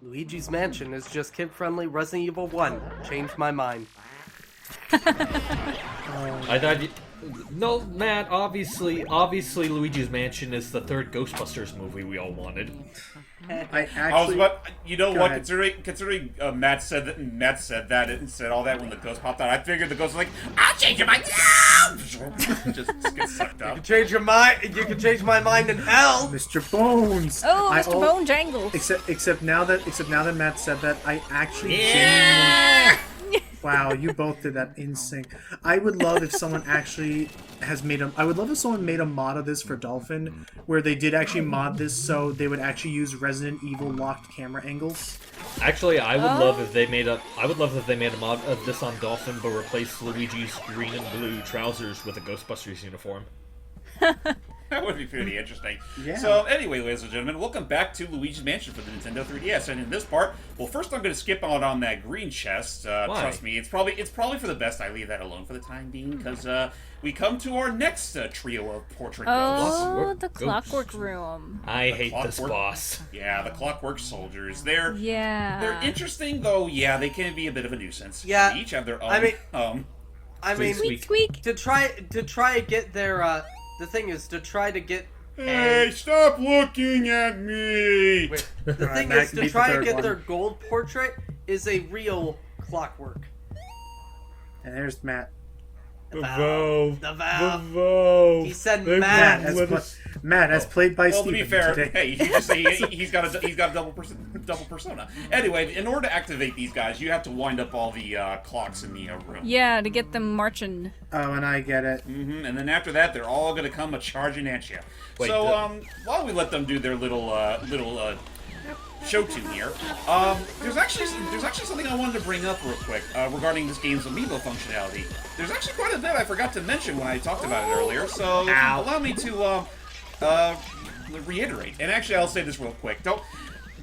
Luigi's Mansion is just kid-friendly Resident Evil 1. Changed my mind. I thought... No, Matt, obviously Luigi's Mansion is the third Ghostbusters movie we all wanted. I was about, you know what? ahead. Considering Matt said that and said all that when the ghost popped out, I figured the ghost was like, "I'll change your mind." just get sucked You up. can change your mind. You can change my mind in hell. Mr. Bones. Oh, Mr. Bone Jangles. Except now that Matt said that, I actually Yeah. Wow, you both did that in sync. I would love if someone actually I would love if someone made a mod of this for Dolphin, where they did actually mod this so they would actually use Resident Evil locked camera angles. Actually, I would love if they made a mod of this on Dolphin, but replaced Luigi's green and blue trousers with a Ghostbusters uniform. That would be pretty interesting. Yeah. So anyway, ladies and gentlemen, welcome back to Luigi's Mansion for the Nintendo 3DS. And in this part, well, first I'm going to skip out on that green chest. Why? Trust me, it's probably for the best I leave that alone for the time being, because we come to our next trio of portrait ghosts. Oh, the Ghost. Clockwork Room. I hate this Clockwork. boss. Yeah, the Clockwork Soldiers. They're interesting, though. Yeah, they can be a bit of a nuisance. Yeah, They each have their own. I mean, Squeak, squeak. to try to get their the thing is to try to get. Hey, stop looking at me! Wait, the thing Matt is can to beat the try to third get one. their gold portrait is a real clockwork. And there's Matt. The valve. The valve. valve. He said Matt, Matt. as played by Well, Steven to be fair, today. hey, you just say he's got a double persona. Anyway, in order to activate these guys, you have to wind up all the clocks in the room. Yeah, to get them marching. Oh, and I get it. And then after that, they're all gonna come a charging at you. Wait, So while we let them do their little show tune here, there's actually something I wanted to bring up real quick regarding this game's amiibo functionality. There's actually quite a bit I forgot to mention when I talked about it earlier, so allow me to reiterate. And actually, I'll say this real quick. To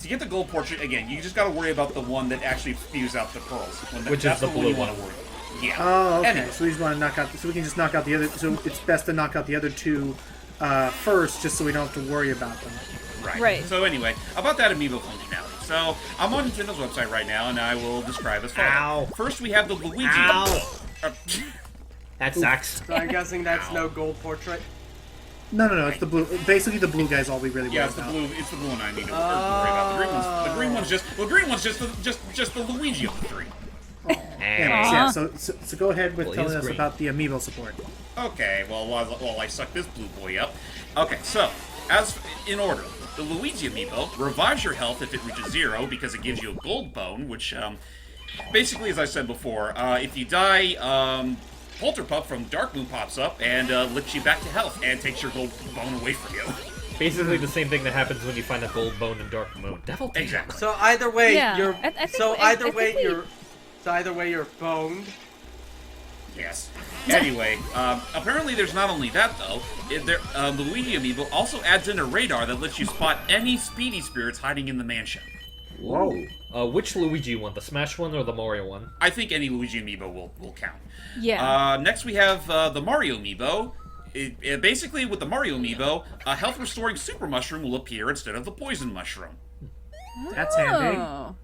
get the gold portrait, again, you just gotta worry about the one that actually spews out the pearls. Which That's is the one blue you want one. to worry about. Yeah. Oh, okay. Anyway. So we just want to knock out. So we can just knock out the other. So it's best to knock out the other two first, just so we don't have to worry about them. Right. So anyway, about that amiibo functionality. So I'm on Nintendo's website right now, and I will describe as follows. Ow. First, we have the Luigi. Ow. That sucks. So I'm guessing that's no gold portrait. No. It's the blue. Basically, the blue guy's all we really Yeah, worry it's the about. blue. It's the blue one I need to worry about. The green one's just the Luigi of the three. Anyways, yeah. So go ahead with Well, he telling is us green. about the amiibo support. Okay, well, while I suck this blue boy up. Okay, so as in order, the Luigi amiibo revives your health if it reaches 0 because it gives you a gold bone, which basically, as I said before, if you die, Polterpup from Dark Moon pops up and lifts you back to health and takes your gold bone away from you. Basically the same thing that happens when you find a gold bone in Dark Moon. Devil Tail. Exactly. So either way, Yeah, you're. I think So we- I either think way, we- you're. So either way, you're boned. Yes. Anyway, apparently there's not only that, though. The Luigi amiibo also adds in a radar that lets you spot any speedy spirits hiding in the mansion. Whoa. Which Luigi you want, the Smash one or the Mario one? I think any Luigi amiibo will count. Yeah. Next we have the Mario amiibo. Basically, with the Mario amiibo, a health-restoring super mushroom will appear instead of the poison mushroom. That's handy. Oh.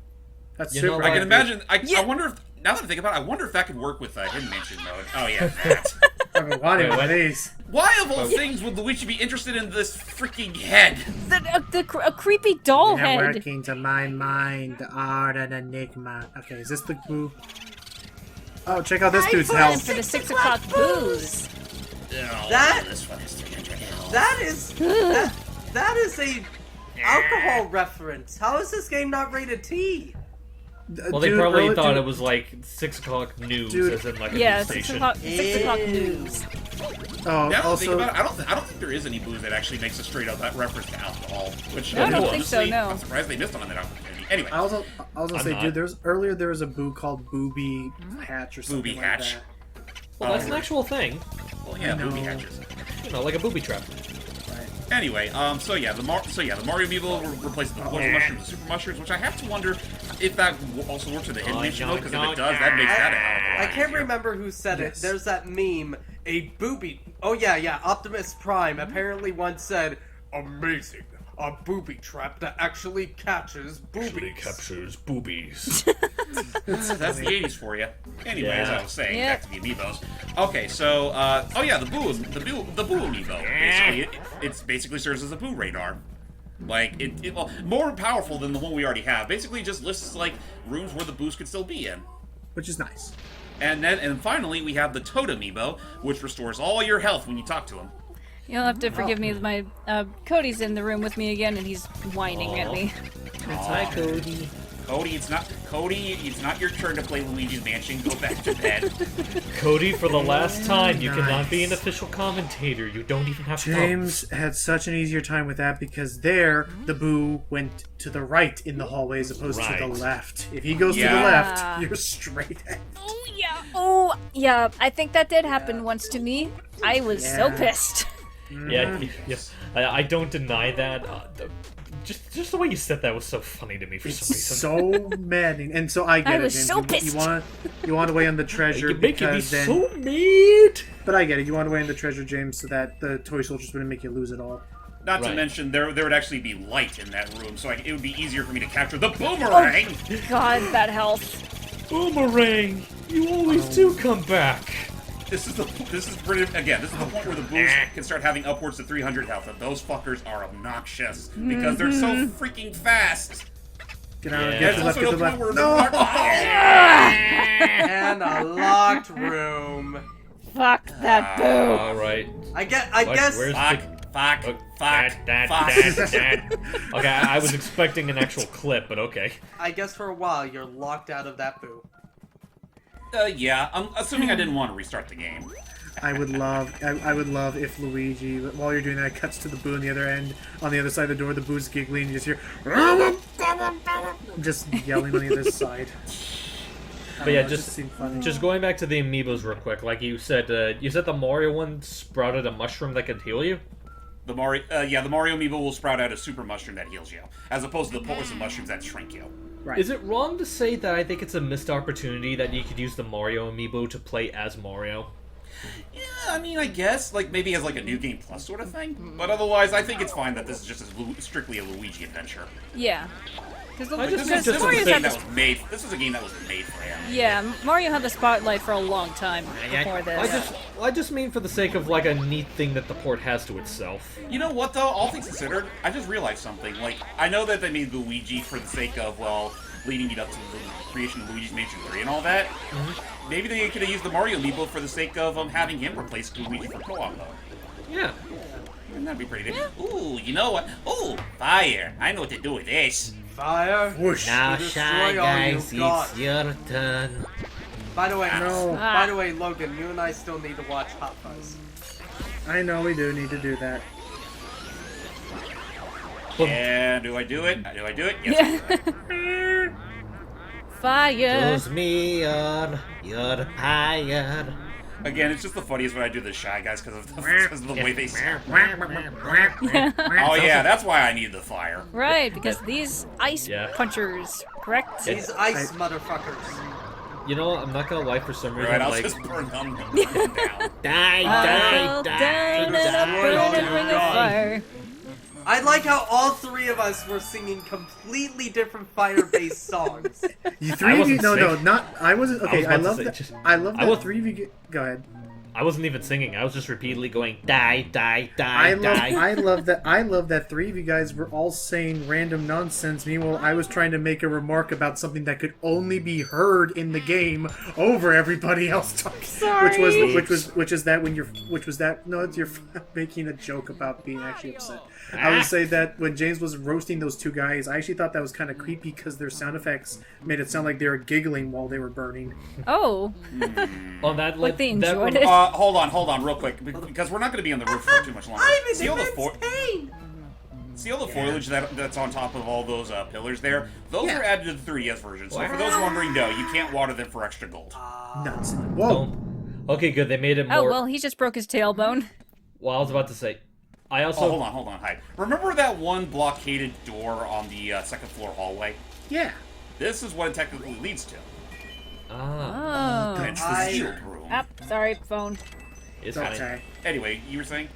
That's You know super. I can handy. imagine. I wonder if now that I think about it, I wonder if that could work with Hidden Mansion mode. Oh yeah, that. I've been wanting Wait, one of what? these. Why of all things would Luigi be interested in this freaking head? A creepy doll You're head. working to my mind, the art and enigma. Okay, is this the blue? Oh, check out this dude's Time health. for the 6 o'clock booze. That- This one is 300 health. That is a alcohol reference. How is this game not rated T? Well, they probably thought it was like 6 o'clock news, Dude. as in like a Yeah, news 6 station. o'clock. 6 o'clock news. Oh, Now that I think also, about it, I don't think there is any booze that actually makes a straight up reference to alcohol. Which No, I don't think honestly, so, no. I'm surprised they missed on that opportunity. Anyway, I was gonna I'm say, not. dude, there was a boo called Booby Hatch or something Booby like Hatch. that. Well, that's an actual thing. well, yeah, I know. booby hatches. You know, like a booby trap. Anyway, so the Mario amiibo replaces the poison mushrooms with super mushrooms, which I have to wonder if that also works with the Hidden Mansion mode, because if it does, that makes that a hell of a lot I can't easier. remember who said Yes. it. There's that meme. A booby. Oh yeah. Optimus Prime apparently once said, "Amazing a booby trap that actually catches boobies. Actually captures boobies. That's the 80s for you. Anyways, Yeah. I was saying, Yep. back to the amiibos. Okay, so, oh yeah, the Boo amiibo. Basically, it basically serves as a Boo radar. Like, well, more powerful than the one we already have. Basically, just lists, like, rooms where the Boos could still be in. Which is nice. And finally, we have the Toad amiibo, which restores all your health when you talk to him. You'll have to forgive me. My Cody's in the room with me again, and he's whining at me. Hi, Cody. Cody, it's not your turn to play Luigi's Mansion. Go back to bed. Cody, for the last time, you Nice. cannot be an official commentator. You don't even have James had such an easier time with that because there, the Boo went to the right in the hallway as opposed to the Right. left. If he goes to the Yeah. left, you're straight at Oh yeah. Oh yeah. I think that did happen once to me. I was so Yeah. pissed. Yeah, yes. I don't deny that. Just the way you said that was so funny to me for some It's reason. so maddening. And so I get I it, was James. so You pissed. want to weigh on the treasure You're making me because then... so mad. But I get it. You want to weigh on the treasure, James, so that the toy soldiers wouldn't make you lose it all. Not to Right. mention, there would actually be light in that room, so it would be easier for me to capture the boomerang! God, that health. Boomerang, you always do come back. This is the point where the Boos can start having upwards to 300 health, and those fuckers are obnoxious because they're so freaking fast. Get out, Yeah. get There's to the left, also get no to the point left. where No! And a locked room. Fuck that boo. All right. I guess. Where's Fuck, the... fuck, Oh, fuck, that. fuck. Okay, I was expecting an actual clip, but okay. I guess for a while you're locked out of that boo. Yeah, I'm assuming I didn't want to restart the game. I would love if Luigi, while you're doing that, cuts to the Boo on the other end, on the other side of the door, the Boo's giggling, and you just hear... just yelling on the other side. But yeah, It just seemed funny. just going back to the amiibos real quick. Like you said the Mario one sprouted a mushroom that could heal you. The Mario amiibo will sprout out a super mushroom that heals you, as opposed to the poison mushrooms that shrink you. Right. Is it wrong to say that I think it's a missed opportunity that you could use the Mario amiibo to play as Mario? Yeah, I mean, I guess, like, maybe as, like, a New Game Plus sort of thing. But otherwise, I think it's fine that this is just strictly a Luigi adventure. Yeah. Because I just think This was a Mario's game had that the was made. This was a game that was made for him. yeah Mario had the spotlight for a long time before this. I just mean for the sake of like a neat thing that the port has to itself. You know what, though? All things considered, I just realized something. Like, I know that they made Luigi for the sake of, well, leading it up to the creation of Luigi's Mansion 3 and all that. Mm-hmm. Maybe they could have used the Mario amiibo for the sake of having him replace Luigi for co-op mode. Yeah. Wouldn't that be pretty good? Ooh, you know what? Ooh, fire! I know what to do with this. Fire. Whoosh. Now, shy guys, it's your turn. By the way, No. By the way, Logan, you and I still need to watch Hot Fuzz. I know we do need to do that. And do I do it? Do I do it? Yes. I do. Fire. me on your fire. Again, it's just the funniest when I do the Shy Guys because of the way they sound. Oh yeah, that's why I need the fire. Right, because these ice Yeah. punchers, correct? These ice motherfuckers. You know, I'm not gonna lie. For some reason, Right, I'll like just burn them down. I'll down and up, burn and bring a fire. I like how all three of us were singing completely different fire-based songs. You three of you, wasn't no, singing. not. I wasn't. Okay, was I, about to love say, that. just- I love I that was- three of you. Go ahead. I wasn't even singing. I was just repeatedly going die. I love that. I love that three of you guys were all saying random nonsense. Meanwhile, I was trying to make a remark about something that could only be heard in the game over everybody else talking. Sorry. Which was that when you're no, it's you're making a joke about being actually upset. I would say that when James was roasting those two guys, I actually thought that was kind of creepy because their sound effects made it sound like they were giggling while they were burning. Oh, On that, like they that enjoyed one- it. Hold on, real quick, because we're not going to be on the roof for too much longer. I'm in See all the immense pain. See all the foliage that's on top of all those pillars there? Those Yeah. are added to the 3DS version. So for those wondering, no, you can't water them for extra gold. Nuts. Whoa. Oh. Okay, good. They made it more. Oh well, he just broke his tailbone. Well, I was about to say. I also. Oh, hold on, hi. Remember that one blockaded door on the second floor hallway? Yeah. This is what it technically leads to. Oh. It's the I- sealed room. Ah, sorry, phone. It's It's fine. okay. Anyway, you were saying?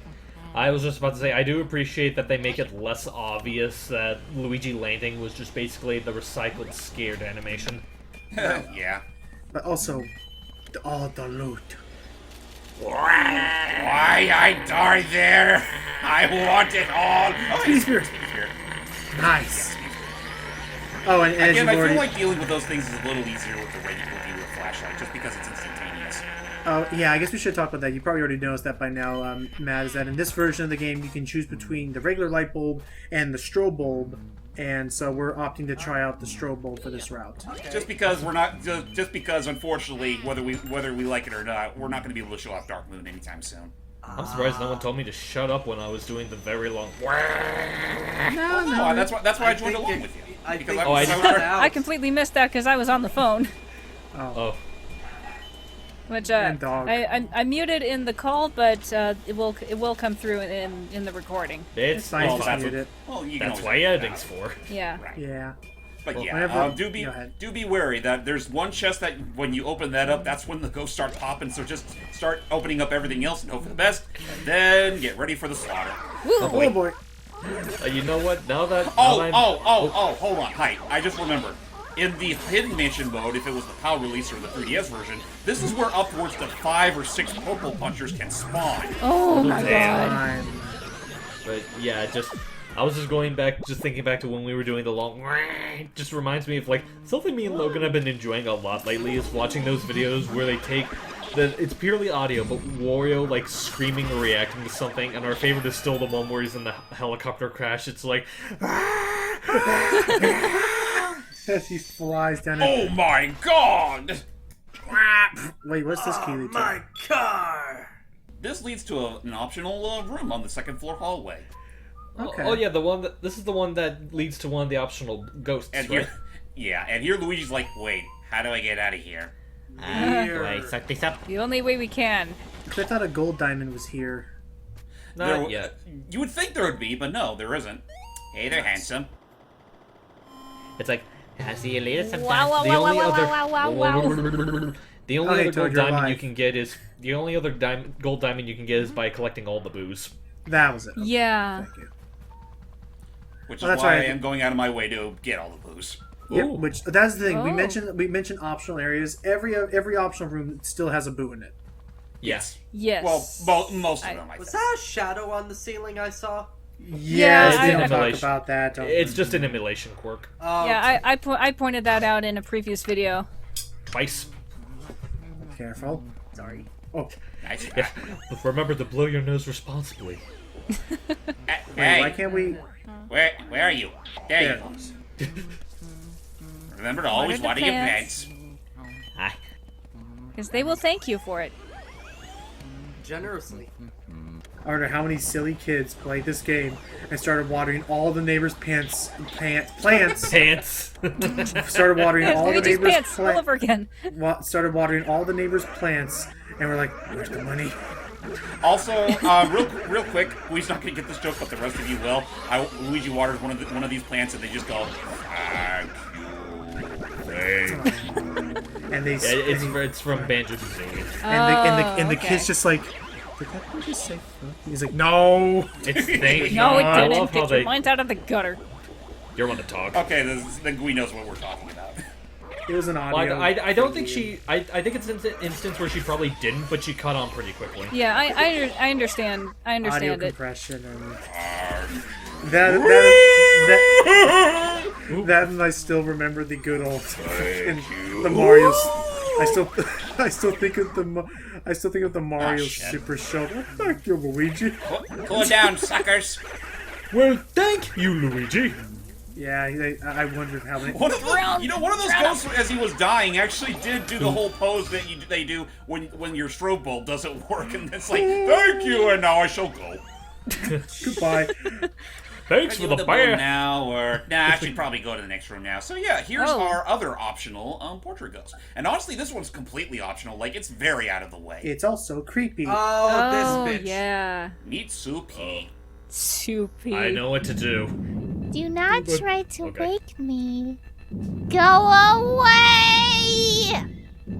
I was just about to say, I do appreciate that they make it less obvious that Luigi landing was just basically the recycled scared animation. Yeah. But also, all the loot. Why I died there? I want it all. Oh, Speed Spirit. Nice. Oh, and as Again, you've I already... feel like dealing with those things is a little easier with the regular view with flashlight, just because it's instantaneous. Oh, yeah, I guess we should talk about that. You probably already noticed that by now, Matt, is that in this version of the game, you can choose between the regular light bulb and the strobe bulb, and so we're opting to try out the strobe bulb for this route. Just because we're not, just because unfortunately, whether we like it or not, we're not going to be able to show off Dark Moon anytime soon. I'm surprised no one told me to shut up when I was doing the very long. No, Oh, that's why I joined along with you. Because I completely missed that because I was on the phone. Oh. Which And dog. I muted in the call, but it will come through in the recording. It's nice all to that's, mute it. Well, you can that's always why edit editing's it out. for. Yeah. Right. Yeah. But Well, yeah, whenever- do be wary that there's one chest that when you open that up, that's when the ghosts start popping. So just start opening up everything else and hope for the best, and then get ready for the slaughter. Oh boy. You know what? Now that hold on, hi. I just remembered. In the Hidden Mansion mode, if it was the PAL release or the 3DS version, this is where upwards to 5 or 6 purple punchers can spawn. Oh my Damn. god. But yeah, I was just thinking back to when we were doing the long. It just reminds me of like something me and Logan have been enjoying a lot lately is watching those videos where they take it's purely audio, but Wario like screaming or reacting to something, and our favorite is still the one where he's in the helicopter crash. It's like. As he flies down. Oh my god! Wait, what's this key lead to? My car! This leads to an optional room on the second floor hallway. Okay. Oh yeah, this is the one that leads to one of the optional ghosts, And right? here Luigi's like, wait, how do I get out of here? Do I suck this up? The only way we can. I thought a gold diamond was here. Not There- yet. You would think there would be, but no, there isn't. Hey there, handsome. It's like, I'll see you later sometime. Wow, wow, The wow, only wow, other, wow, wow, wow. the only Okay, other Toad, gold you're diamond you alive. can get is the only other gold diamond you can get is by collecting all the booze. That was it. Okay, Yeah. Thank you. Which Oh, is that's why right. I am going out of my way to get all the booze. Yep, Ooh. which that's the thing. We Oh. mentioned optional areas. Every optional room still has a boo in it. Yes. Yes. Well, most of them, I Was think. that a shadow on the ceiling I saw? Yeah, we don't I- talk about that. Don't It's just an emulation quirk. Oh, Yeah, I pointed that out in a previous video. Twice. careful. sorry. Oh, Nice. Yeah. Remember to blow your nose responsibly. Hey, why can't we? where are you? There There. you go. Remember to always the water your plants? plants. Hi. Because they will thank you for it. Generously. I wonder how many silly kids played this game and started watering all the neighbors' plants. Pants. Started watering all the Luigi's neighbors' pants all over again. started watering all the neighbors' plants, and we're like, "Where's the money?" Also, real quick, Luigi's not gonna get this joke, but the rest of you will. Luigi waters one of these plants, and they just go, "Thank you." And they Yeah, it's from Banjo-Kazooie. and the okay. kid's just like, "Did that boy just say fuck?" He's like, "No." It's thank No, it I didn't. love how Get your they. minds out of the gutter. You're one to talk. Okay, then Gui knows what we're talking about. It was an Well, audio. I don't think she. I think it's an instance where she probably didn't, but she caught on pretty quickly. Yeah, I understand. I audio understand it. compression and Arg. that and I still remember the good old the Mario's. I still think of the Mario shit. Super Show. Thank you, Luigi. Cool down, suckers. Well, thank you, Luigi. Yeah, I wondered how many. One of those ghosts, as he was dying, actually did do the whole pose that they do when your strobe bulb doesn't work, and it's like, thank you, and now I shall go. Goodbye. Thanks I for do the boom bear. now, or nah, I should probably go to the next room now. So yeah, here's Oh. our other optional portrait ghost, and honestly, this one's completely optional. Like it's very out of the way. It's also creepy. Oh, Oh, this bitch. yeah. Meet Supi. Soupy. I know what to do. Do not But- try to okay. wake me. Go away!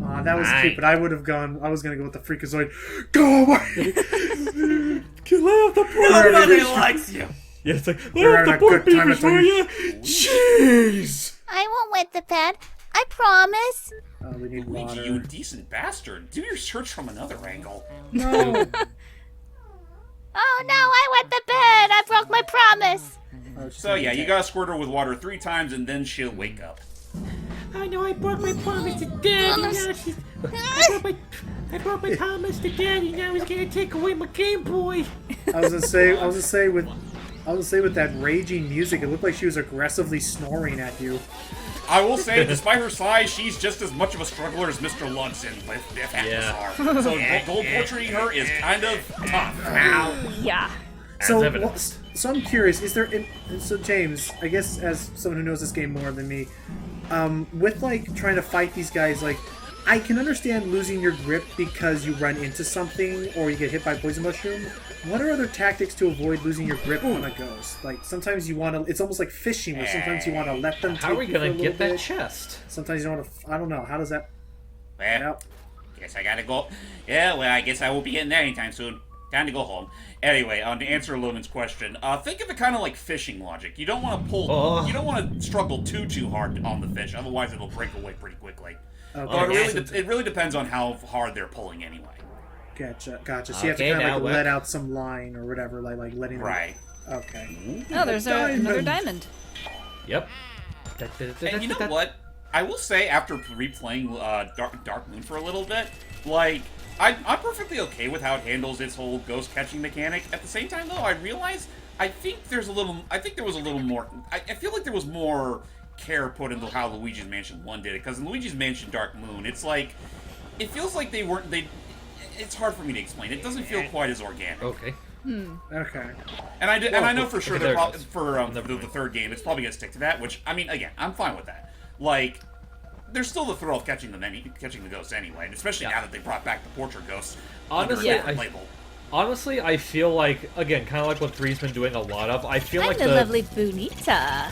Aw, that was Aye. cute, but I would have gone. I was gonna go with the Freakazoid. Go away. Can lay off the pork Nobody likes you. Yeah, it's like, lay We're off the having a pork good time beefers, until will you- ya? Jeez! I won't wet the bed. I promise. We need Luigi, water. you decent bastard. Do your search from another angle. No. Oh no, I wet the bed. I broke my promise. So yeah, you gotta squirt her with water 3 times and then she'll wake up. I know I broke my promise to Daddy. Now she's. I broke my promise to Daddy. Now he's gonna take away my Game Boy. I was gonna say with that raging music, it looked like she was aggressively snoring at you. I will say, despite her size, she's just as much of a struggler as Mr. Ludson with Biff Yeah. Atlas. So gold portraying her is kind of tough. Yeah. So, evidenced. so I'm curious. Is there? So James, I guess as someone who knows this game more than me, with like trying to fight these guys, like I can understand losing your grip because you run into something or you get hit by a poison mushroom. What are other tactics to avoid losing your grip on a ghost? Like sometimes you want to. It's almost like fishing, where sometimes you want to let them. How are we take you for gonna a little get that bit. chest? Sometimes you don't want to. I don't know. How does that? Well, guess I gotta go. Yeah, well, I guess I won't be getting there anytime soon. Time to go home. Anyway, to answer Lumen's question, think of it kind of like fishing logic. You don't want to pull. Oh. You don't want to struggle too hard on the fish, otherwise it'll break away pretty quickly. Okay. But it really depends on how hard they're pulling anyway. Gotcha. So you have to Okay, kind of now like what? let out some line or whatever, like letting them. Right. Okay. Oh, there's another diamond. Yep. And you know what? I will say, after replaying Dark Moon for a little bit, like, I'm perfectly okay with how it handles its whole ghost catching mechanic. At the same time, though, I realize I think there was a little more. I feel like there was more care put into how Luigi's Mansion 1 did it, because in Luigi's Mansion Dark Moon, it's like, it feels like it's hard for me to explain. It doesn't feel quite as organic. Okay. Okay. And I know for okay, sure there they're it goes. for the third game, it's probably gonna stick to that. Which, I mean, again, I'm fine with that. Like, there's still the thrill of catching the ghosts anyway, and especially now that they brought back the portrait ghosts under a Honestly, different label. Honestly, I feel like, again, kind of like what 3's been doing a lot of, I feel I'm like the lovely Bonita.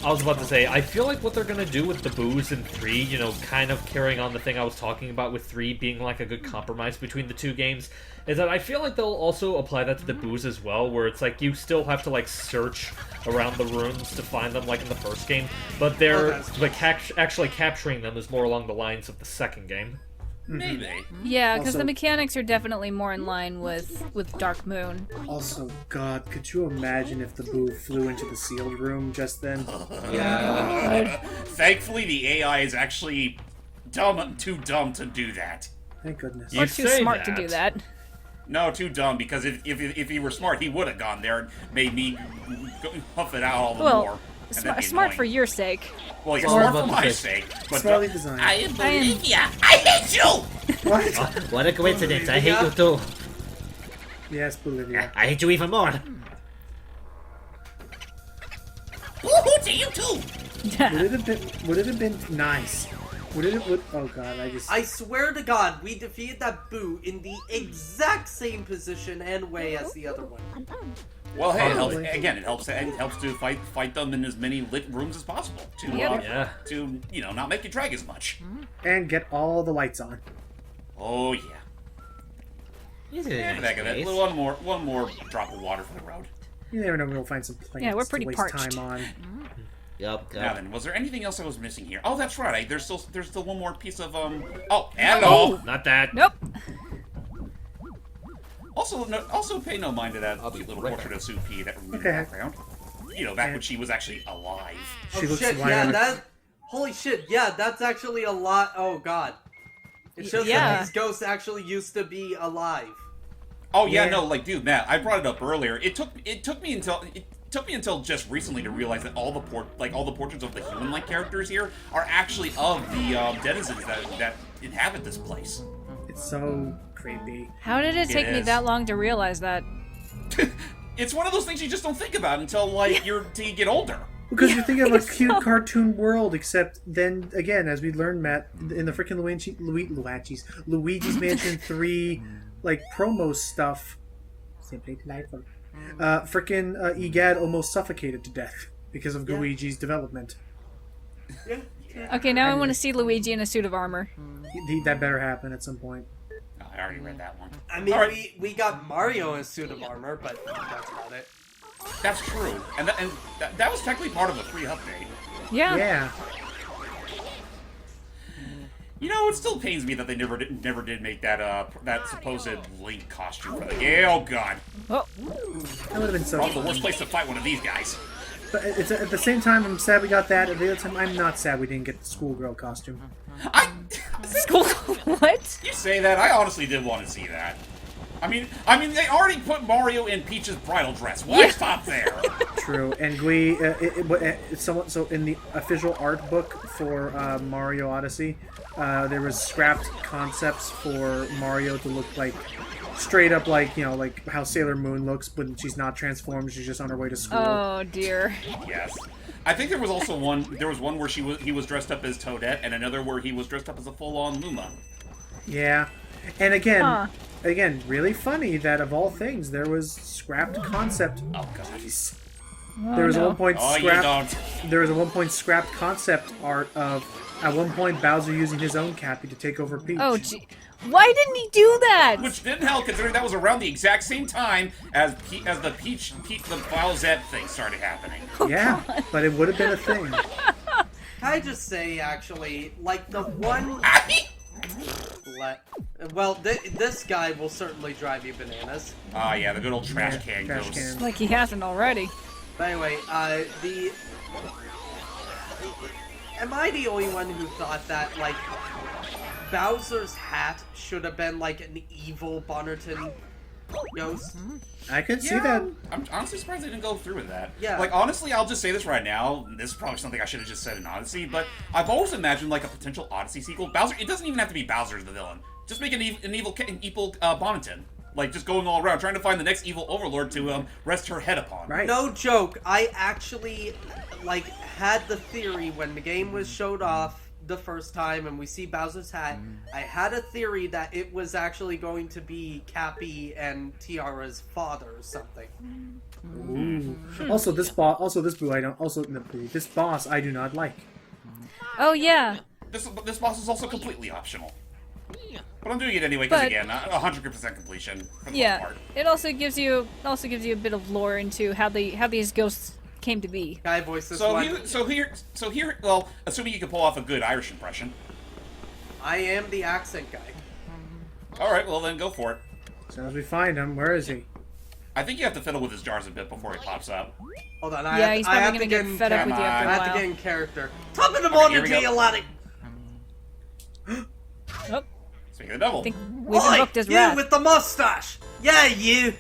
I was about to say, I feel like what they're gonna do with the booze in 3, you know, kind of carrying on the thing I was talking about with 3 being like a good compromise between the two games, is that I feel like they'll also apply that to the booze as well, where it's like you still have to like search around the rooms to find them like in the first game, but they're like actually capturing them is more along the lines of the second game. Maybe. Yeah, because Also- the mechanics are definitely more in line with Dark Moon. Also, God, could you imagine if the boo flew into the sealed room just then? Thankfully, the AI is actually too dumb to do that. Thank goodness. You Or too say smart to do that. No, too dumb, because if he were smart, he would have gone there and made me huff it out all the more. Well, and that'd be smart for annoying. your sake. Well, yeah, Well, I was smart for about to my say- sake. But Smartly designed. I am Bolivia. I hate you! What? What a coincidence. I hate you too. Yes, Bolivia. I hate you even more. Woohoo to you too! Would it have been nice? Oh God, I swear to God, we defeated that boo in the exact same position and way as the other one. Well, hey, Probably. it helps to fight them in as many lit rooms as possible to Yeah. to not make you drag as much. And get all the lights on. Oh yeah. This is a Yeah, nice back of that. place. One more drop of water for the road. You never know when we'll find some plants Yeah, we're pretty to waste parched. time on. Yup, Now yup. then, was there anything else I was missing here? Oh, that's right. There's still one more piece of Oh, hello. Not that. Nope. Also, pay no mind to that cute little right portrait of Sue P that we in the Okay. background. You know, back when she was actually alive. She Oh looks shit, white yeah, on- that... Holy shit, yeah, that's actually a lot... Oh god. It shows Yeah. that these ghosts actually used to be alive. Oh yeah, Yeah. no, like dude, Matt, I brought it up earlier. It took me until just recently to realize that all the portraits of the human-like characters here are actually of the denizens that inhabit this place. It's so creepy. How did it take me is. that long to realize that? It's one of those things you just don't think about until you get older. Because you think of a so. cute cartoon world, except then again, as we learned, Matt, in the freaking Luigi's Mansion 3, like promo stuff. Simply delightful. Freaking Egad almost suffocated to death because of Luigi's development. Yeah. Okay, now I want to see Luigi in a suit of armor. That better happen at some point. I already read that one. I mean, Alright. we got Mario in a suit of armor, but that's about it. That's true. And that was technically part of the free update. Yeah. Yeah. You know, it still pains me that they never did make that that supposed Link costume for the game. Oh god. Oh, That would have been so Probably the fun. worst place to fight one of these guys. But it's, at the same time, I'm sad we got that. At the other time, I'm not sad we didn't get the schoolgirl costume. school. What? You say that, I honestly did want to see that. I mean, they already put Mario in Peach's bridal dress. Why stop there? True. And Gui, so in the official art book for Mario Odyssey, there was scrapped concepts for Mario to look like straight up like, you know, like how Sailor Moon looks when she's not transformed, she's just on her way to school. Oh dear. Yes. I think there was also one. There was one where he was dressed up as Toadette, and another where he was dressed up as a full-on Luma. Yeah. And again, really funny that of all things there was scrapped concept. Oh god. There was at one point Oh, you don't. There was at one point scrapped concept art of at one point Bowser using his own Cappy to take over Peach. Oh gee. Why didn't he do that? Which didn't help, considering that was around the exact same time as the Bowsette thing started happening. Yeah, but it would have been a thing. Can I just say, actually, like the one... Well, this guy will certainly drive you bananas. Ah, yeah, the good old trash can Trash goes. can. Like he hasn't already. But anyway, am I the only one who thought that, like, Bowser's hat should have been, like, an evil Bonnerton ghost? I could see that. I'm honestly surprised they didn't go through with that. Yeah. Like, honestly, I'll just say this right now. This is probably something I should have just said in Odyssey, but I've always imagined, like, a potential Odyssey sequel. Bowser, it doesn't even have to be Bowser as the villain. Just make an evil Bonneton. Like, just going all around, trying to find the next evil overlord to rest her head upon. Right. No joke, I actually, like, had the theory when the game was showed off the first time and we see Bowser's hat, I had a theory that it was actually going to be Cappy and Tiara's father or something. Also, this boss. Also, this boo. I don't. Also, no, boo. This boss I do not like. Oh yeah. This boss is also completely optional. But I'm doing it anyway because, But- again, 100% completion for the most Yeah. part. It also gives you a bit of lore into how these ghosts came to be. Guy voice this So one. here, well, assuming you can pull off a good Irish impression. I am the accent guy. All right, well then go for it. As soon as we find him, where is he? I think you have to fiddle with his jars a bit before he pops up. Hold on, Yeah, he's I probably have gonna to get in fed up with you Come after I a have to get while. in character. Top of the here morning we to go. you, laddie. Oh, Speaking of the devil. I think we've invoked his you wrath. with the mustache. Yeah, you.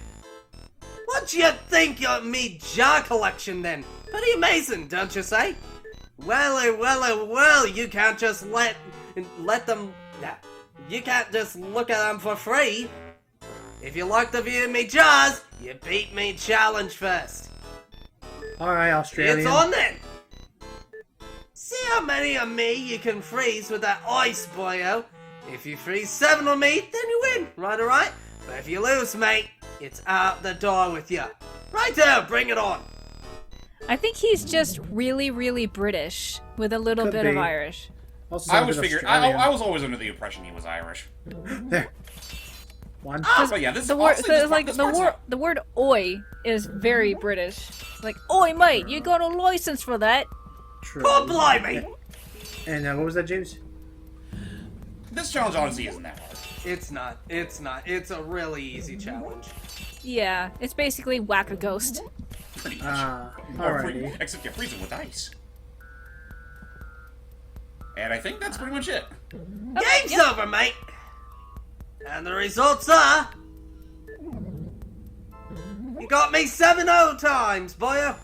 What do you think of me jar collection then? Pretty amazing, don't you say? Well, you can't just let them. You can't just look at them for free. If you like to view me jars, you beat me challenge first. All right, Australian. It's on then. See how many of me you can freeze with that ice, boyo. If you freeze 7 of me, then you win. Right, alright? But if you lose, mate, it's out the door with you. Right there, bring it on. I think he's just really, really British with a little Could bit be. of Irish. Also, I sounds was like figuring. Australian. I was always under the impression he was Irish. There. One. But yeah, this The word, honestly, this like this the part's word, not- the word "oi" is very British. Like, "Oi, mate, you got a license for that?" True. Oh, blimey! And what was that, James? This challenge honestly isn't that hard. It's not. It's a really easy challenge. Yeah, it's basically whack a ghost. Pretty much. Alrighty. Except you freeze him with ice. And I think that's pretty much it. Game's over, mate! And the results are... You got me 7-0 times, boyo!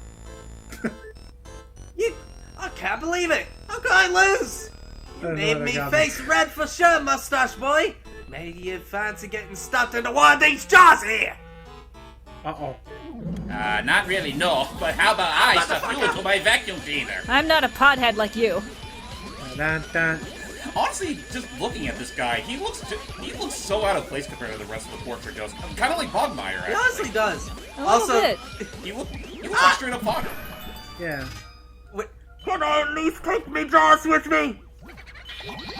I can't believe it! How can I lose? You I made know me that got face red for sure, mustache boy! Maybe you fancy getting stuffed into one of these jars here! Uh-oh. Not really, no. But how about ice to fuel to my vacuum cleaner? I'm not a pothead like you. Dun, dun. Honestly, just looking at this guy, he looks so out of place compared to the rest of the portrait ghosts. Kind of like Bogmire, He actually. honestly does. A Also, little bit. He looks like straight up Potter. Yeah. wait, can I at least take me jars with me?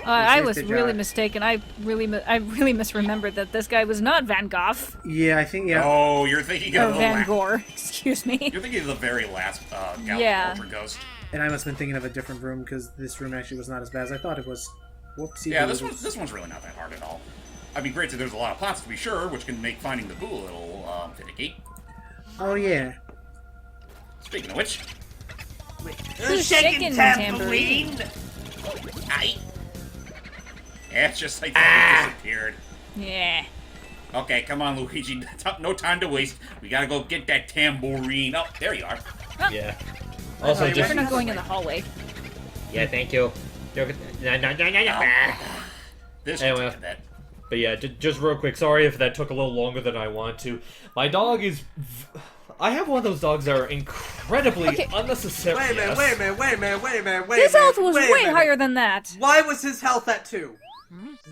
I Yes, was did really Jar. mistaken. I really misremembered that this guy was not Van Gogh Yeah, I think, yeah. Oh, you're thinking or of the Van Gore. Excuse me. You're thinking of the very last Gallop Yeah. Ultra Ghost. And I must have been thinking of a different room, because this room actually was not as bad as I thought it was. Whoopsie Yeah, doodles. this one's really not that hard at all. I mean, granted, there's a lot of plots to be sure, which can make finding the boo a little finicky. Oh, yeah. Speaking of which, Who's shaking tambourine? I. Yeah, it's just like that it disappeared. Yeah. Okay, come on, Luigi. No time to waste. We gotta go get that tambourine. Oh, there you are. Yeah. Also, We're just not going in the hallway. yeah, thank you. This Anyway. did that. But yeah, just real quick. Sorry if that took a little longer than I want to. My dog is. I have one of those dogs that are incredibly Okay. unnecessary. Wait a minute, yes. wait a minute, wait a minute, wait a minute, wait His a minute. health was wait a way minute. higher than that. Why was his health at 2?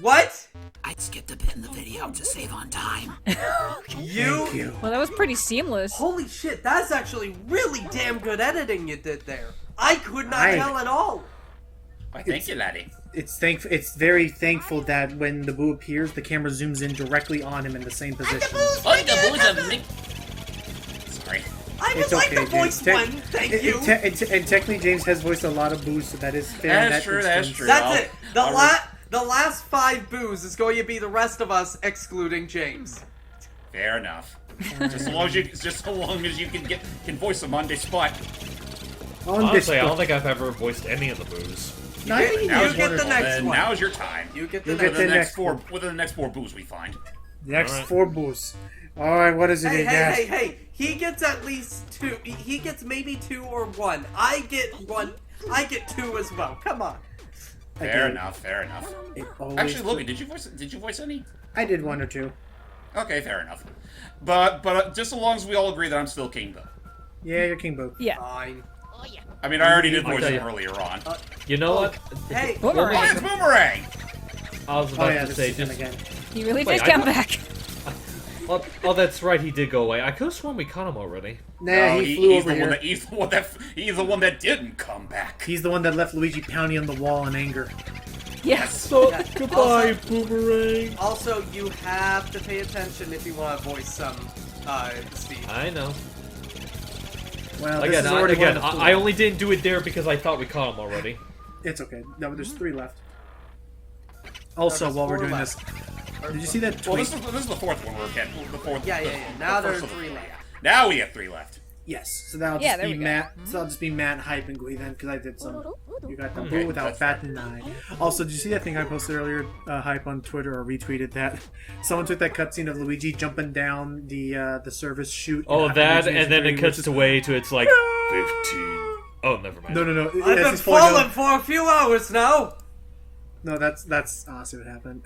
What? I skipped a bit in the video to save on time. Thank you. Well, that was pretty seamless. Holy shit, that's actually really damn good editing you did there. I could not tell at all. Why, thank you, laddie. It's very thankful that when the boo appears, the camera zooms in directly on him in the same position. Oh, the boo's a mic. Sorry. I would It's like okay, the voice James. one, thank you. And technically, James has voiced a lot of boos, so that is fair. in That's that true, that's instance. true. That's it. I'll- The last 5 boos is going to be the rest of us, excluding James. Fair enough. Just so long as you can voice them on the spot. On this Honestly, I don't think I've ever voiced any of the boos. No, I think Now You is get the next then one. now's your time. You get the You next get the one. next one. Within the next 4 boos we find. next Alright. 4 boos. Alright, what is it, Hey, guys? hey, he gets at least 2. He gets maybe 2 or 1. I get 1. I get 2 as well. Come on. Fair did. enough. Fair enough. It always Actually, Logan, did you voice any? I did 1 or 2. Okay, fair enough. But just so long as we all agree that I'm still king, though. Yeah, you're King Boo. Yeah. Fine. I mean, I already did I'll voice tell him you. earlier on. You know what? Hey, Boomerang. Oh, it's Boomerang! I was Oh about yeah, to this say is him just. again. He really Wait, did I come thought- back. Oh, that's right. He did go away. I could have sworn we caught him already. Nah, No, he flew he's over the one here. that he's the one that didn't come back. He's the one that left Luigi pounding on the wall in anger. Yes. So Yeah. goodbye, Also- Boomerang. Also, you have to pay attention if you want to voice some, Steve. I know. Well, this Again, is already one of the I only didn't do it there because I thought we caught him already. It's okay. No, there's 3 left. Also, there's while we're 4 doing left. this, did you see that Well, tweet? this is the 4th one we're getting. The 4th. Yeah, yeah, yeah. Now the there are first of the 3 left. Now we have 3 left. Yes. So that'll Yeah, just there be we go. Matt. So that'll just be Matt hype and Glee then, because I did some. You got the Okay, boo without that's fat and I. Also, did you see that thing I posted earlier, hype on Twitter or retweeted that? Someone took that cutscene of Luigi jumping down the service chute. Oh, in that, Luigi's and then it Mansion 3, cuts which is- away to it's like 15. Oh, never mind. No, no, no. I've as been he's falling falling down- for a few hours now. No, that's. I see what happened.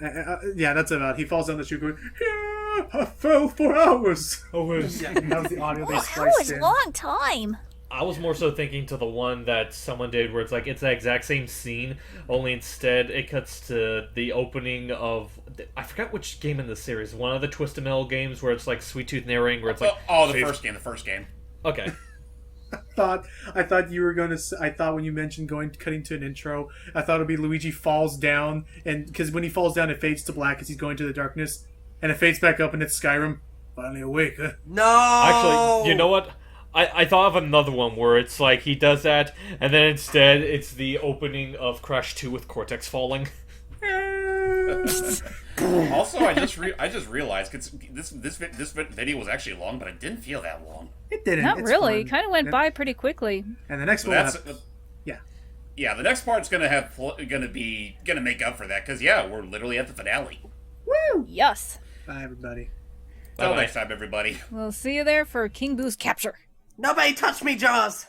Yeah, that's about. He falls down the chute going. Yeah, I fell for hours. Yeah. That was the audio they That spliced was in. a long time. I was more so thinking to the one that someone did where it's like it's the exact same scene, only instead it cuts to the opening of I forgot which game in the series. One of the Twist and Metal games where it's like Sweet Tooth narrating where it's like Oh, the fif- first game. Okay. I thought you were gonna. I thought when you mentioned cutting to an intro, I thought it'd be Luigi falls down, and because when he falls down, it fades to black as he's going to the darkness, and it fades back up, and it's Skyrim finally awake. Huh? No. Actually, you know what? I thought of another one where it's like he does that, and then instead it's the opening of Crash 2 with Cortex falling. Also, I just realized 'cause this video was actually long, but it didn't feel that long. It didn't. Not It's really. fun. Kind of went And- by pretty quickly. And the next So one. that's yeah. yeah. The next part's gonna make up for that because we're literally at the finale. Woo! Yes. Bye, everybody. Till Bye-bye. next time, everybody. We'll see you there for King Boo's capture. Nobody touch me, Jaws.